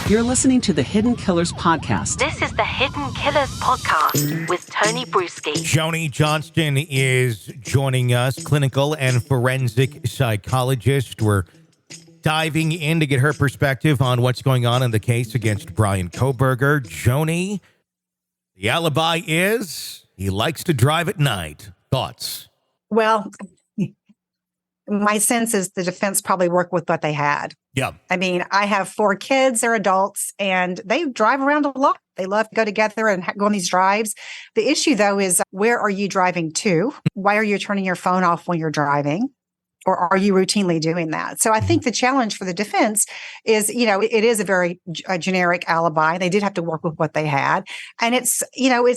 You're listening to the Hidden Killers Podcast. This is the Hidden Killers Podcast with Tony Bruschi. Joni Johnston is joining us, clinical and forensic psychologist. We're diving in to get her perspective on what's going on in the case against Brian Kohberger. Joni, the alibi is he likes to drive at night. Thoughts? Well, my sense is the defense probably worked with what they had. Yeah. I mean, I have 4 kids, they're adults, and they drive around a lot. They love to go together and go on these drives. The issue, though, is where are you driving to? Why are you turning your phone off when you're driving? Or are you routinely doing that? So I think the challenge for the defense is, it is a very generic alibi. They did have to work with what they had. And it's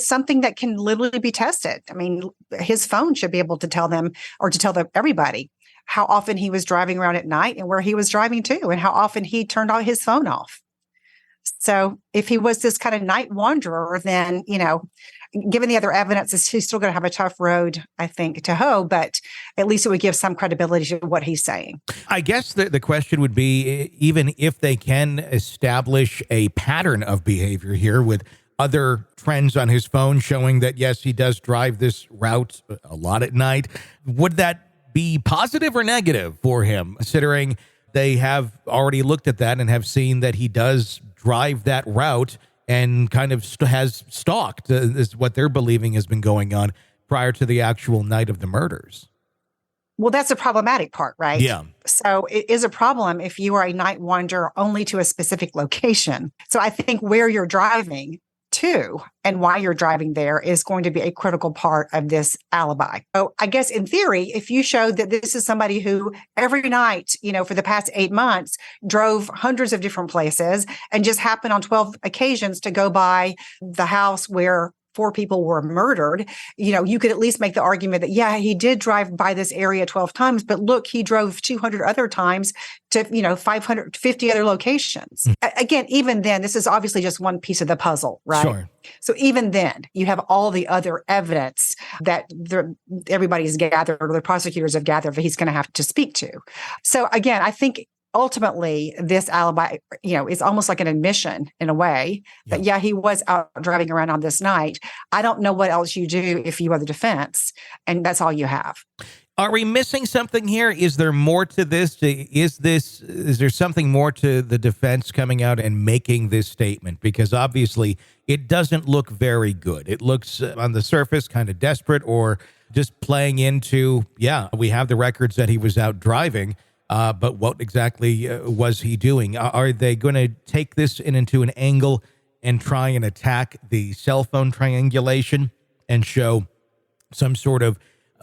something that can literally be tested. I mean, his phone should be able to tell them or to tell everybody how often he was driving around at night and where he was driving to and how often he turned his phone off. So if he was this kind of night wanderer, then, given the other evidence, he's still going to have a tough road, I think, to hoe, but at least it would give some credibility to what he's saying. I guess the question would be, even if they can establish a pattern of behavior here with other trends on his phone showing that, yes, he does drive this route a lot at night, would that be positive or negative for him, considering they have already looked at that and have seen that he does drive that route and kind of has stalked, is what they're believing has been going on prior to the actual night of the murders? Well, that's the problematic part, right? Yeah. So it is a problem if you are a night wanderer only to a specific location. So I think where you're driving to and why you're driving there is going to be a critical part of this alibi. So I guess in theory, if you showed that this is somebody who every night, for the past 8 months, drove hundreds of different places and just happened on 12 occasions to go by the house where 4 people were murdered, you could at least make the argument that, yeah, he did drive by this area 12 times, but look, he drove 200 other times to, 550 other locations. Again, even then, this is obviously just one piece of the puzzle, right? Sure. So even then, you have all the other evidence that everybody's gathered or the prosecutors have gathered that he's going to have to speak to. So again, I think ultimately, this alibi, is almost like an admission in a way that, yeah, he was out driving around on this night. I don't know what else you do if you are the defense, and that's all you have. Are we missing something here? Is there more to this? Is there something more to the defense coming out and making this statement? Because obviously it doesn't look very good. It looks on the surface kind of desperate or just playing into, we have the records that he was out driving. But what exactly was he doing? Are they going to take this into an angle and try and attack the cell phone triangulation and show some sort of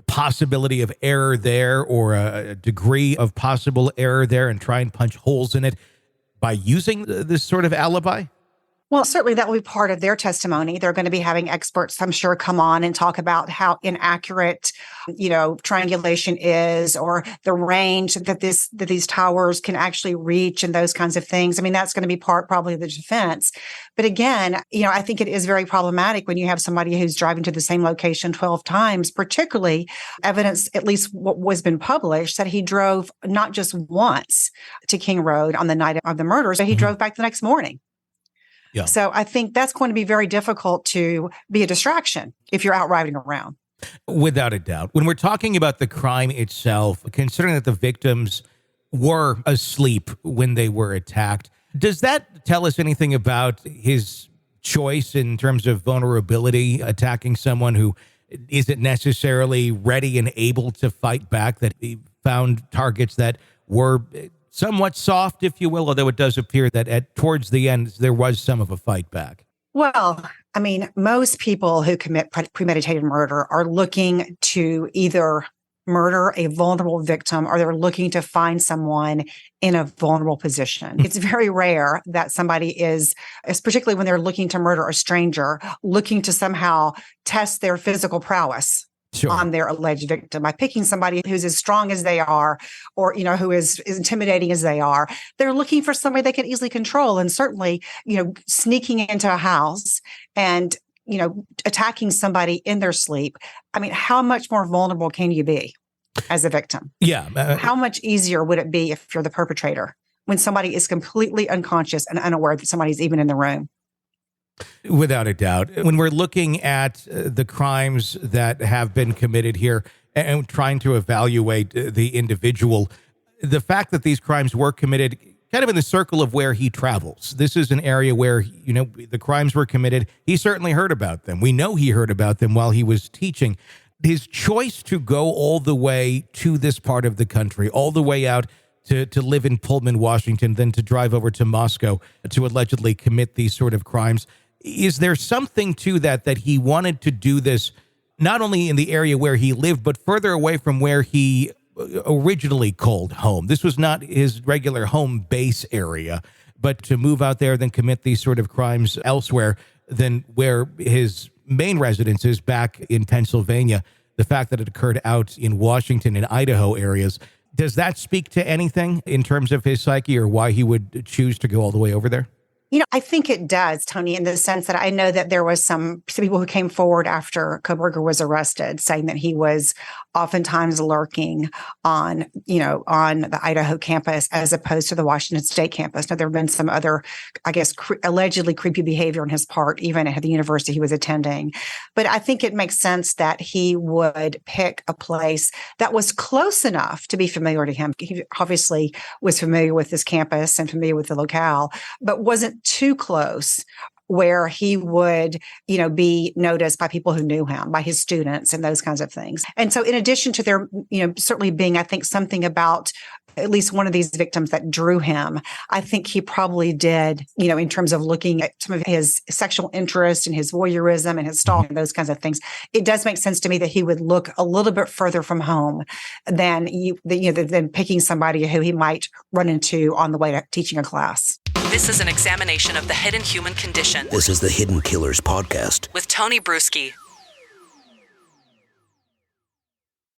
possibility of error there or a degree of possible error there and try and punch holes in it by using this sort of alibi? Well, certainly that will be part of their testimony. They're going to be having experts, I'm sure, come on and talk about how inaccurate, triangulation is, or the range that these towers can actually reach and those kinds of things. I mean, that's going to be part probably of the defense. But again, I think it is very problematic when you have somebody who's driving to the same location 12 times, particularly evidence, at least what was been published, that he drove not just once to King Road on the night of the murders, but he drove back the next morning. Yeah. So I think that's going to be very difficult to be a distraction if you're out riding around. Without a doubt. When we're talking about the crime itself, considering that the victims were asleep when they were attacked, does that tell us anything about his choice in terms of vulnerability, attacking someone who isn't necessarily ready and able to fight back, that he found targets that were somewhat soft, if you will, although it does appear that towards the end, there was some of a fight back? Well, I mean, most people who commit premeditated murder are looking to either murder a vulnerable victim or they're looking to find someone in a vulnerable position. It's very rare that somebody is particularly when they're looking to murder a stranger, looking to somehow test their physical prowess. Sure. On their alleged victim by picking somebody who's as strong as they are or, who is as intimidating as they are. They're looking for somebody they can easily control. And certainly, sneaking into a house and, attacking somebody in their sleep. I mean, how much more vulnerable can you be as a victim? Yeah. How much easier would it be if you're the perpetrator? when somebody is completely unconscious and unaware that somebody's even in the room. Without a doubt. When we're looking at the crimes that have been committed here and trying to evaluate the individual, the fact that these crimes were committed kind of in the circle of where he travels. This is an area where, the crimes were committed. He certainly heard about them. We know he heard about them while he was teaching. His choice to go all the way to this part of the country, all the way out to live in Pullman, Washington, then to drive over to Moscow to allegedly commit these sort of crimes. Is there something to that he wanted to do this not only in the area where he lived, but further away from where he originally called home? This was not his regular home base area, but to move out there, then commit these sort of crimes elsewhere than where his main residence is back in Pennsylvania. The fact that it occurred out in Washington and Idaho areas, does that speak to anything in terms of his psyche or why he would choose to go all the way over there? I think it does, Tony, in the sense that I know that there was some people who came forward after Kohberger was arrested saying that he was oftentimes lurking on the Idaho campus as opposed to the Washington State campus. Now, there have been some other, allegedly creepy behavior on his part, even at the university he was attending. But I think it makes sense that he would pick a place that was close enough to be familiar to him. He obviously was familiar with this campus and familiar with the locale, but wasn't too close where he would, be noticed by people who knew him, by his students and those kinds of things. And so in addition to there, certainly being, I think, something about at least one of these victims that drew him, I think he probably did, in terms of looking at some of his sexual interest and his voyeurism and his stalking, those kinds of things. It does make sense to me that he would look a little bit further from home than picking somebody who he might run into on the way to teaching a class. This is an examination of the hidden human condition. This is the Hidden Killers Podcast with Tony Bruschi.